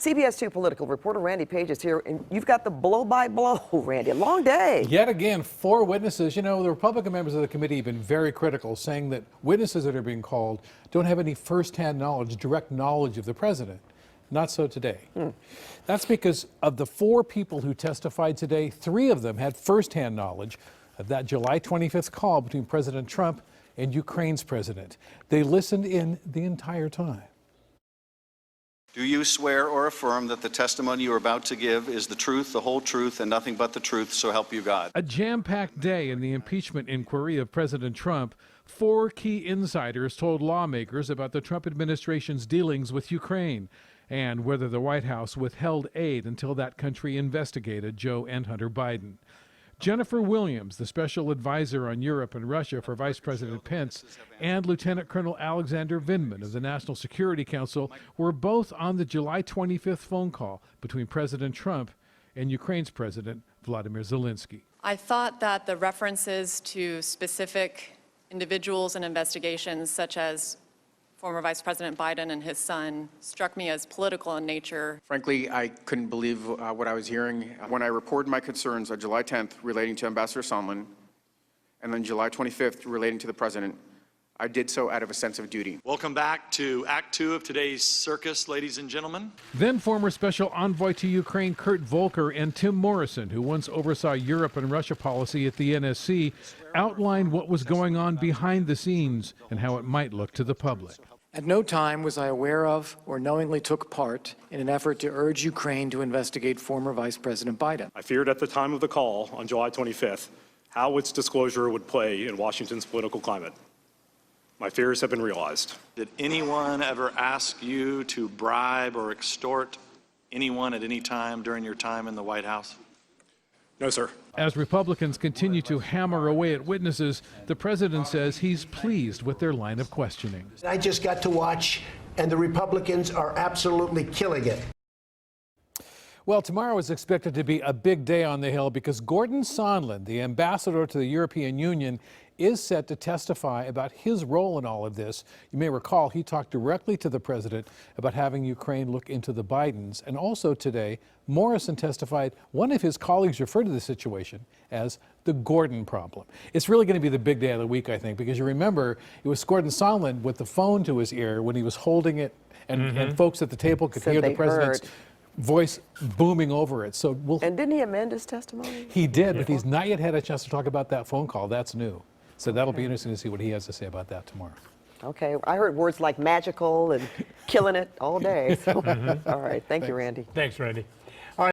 CBS 2 political reporter Randy Page is here, and you've got the blow-by-blow, Randy. A long day. Yet again, 4 witnesses. You know, the Republican members of the committee have been very critical, saying that witnesses that are being called don't have any first-hand knowledge, direct knowledge of the president. Not so today. That's because of the 4 people who testified today, 3 of them had first-hand knowledge of that July 25th call between President Trump and Ukraine's president. They listened in the entire time. Do you swear or affirm that the testimony you are about to give is the truth, the whole truth, and nothing but the truth, so help you God? A jam-packed day in the impeachment inquiry of President Trump. 4 key insiders told lawmakers about the Trump administration's dealings with Ukraine and whether the White House withheld aid until that country investigated Joe and Hunter Biden. Jennifer Williams, the special advisor on Europe and Russia for Vice President Pence, and Lieutenant Colonel Alexander Vindman of the National Security Council were both on the July 25th phone call between President Trump and Ukraine's President Vladimir Zelensky. I thought that the references to specific individuals and investigations, such as former Vice President Biden and his son, struck me as political in nature. Frankly, I couldn't believe what I was hearing. When I reported my concerns on July 10th relating to Ambassador Sondland, and then July 25th relating to the president, I did so out of a sense of duty. Welcome back to Act 2 of today's circus, ladies and gentlemen. Then former Special Envoy to Ukraine Kurt Volker and Tim Morrison, who once oversaw Europe and Russia policy at the NSC, outlined what was going on behind the scenes and how it might look to the public. At no time was I aware of or knowingly took part in an effort to urge Ukraine to investigate former Vice President Biden. I feared at the time of the call on July 25th how its disclosure would play in Washington's political climate. My fears have been realized. Did anyone ever ask you to bribe or extort anyone at any time during your time in the White House? No, sir. As Republicans continue to hammer away at witnesses, the president says he's pleased with their line of questioning. I just got to watch, and the Republicans are absolutely killing it. Well, tomorrow is expected to be a big day on the Hill because Gordon Sondland, the ambassador to the European Union, is set to testify about his role in all of this. You may recall he talked directly to the president about having Ukraine look into the Bidens. And also today, Morrison testified one of his colleagues referred to the situation as the Gordon problem. It's really going to be the big day of the week, I think, because you remember it was Gordon Sondland with the phone to his ear when he was holding it, and folks at the table could hear the president's voice booming over it. So And didn't he amend his testimony? He did, but he's not yet had a chance to talk about that phone call. That's new. So that'll be interesting to see what he has to say about that tomorrow. Okay, I heard words like magical and killing it all day. So, all right, thank you, Randy. Thanks, Randy.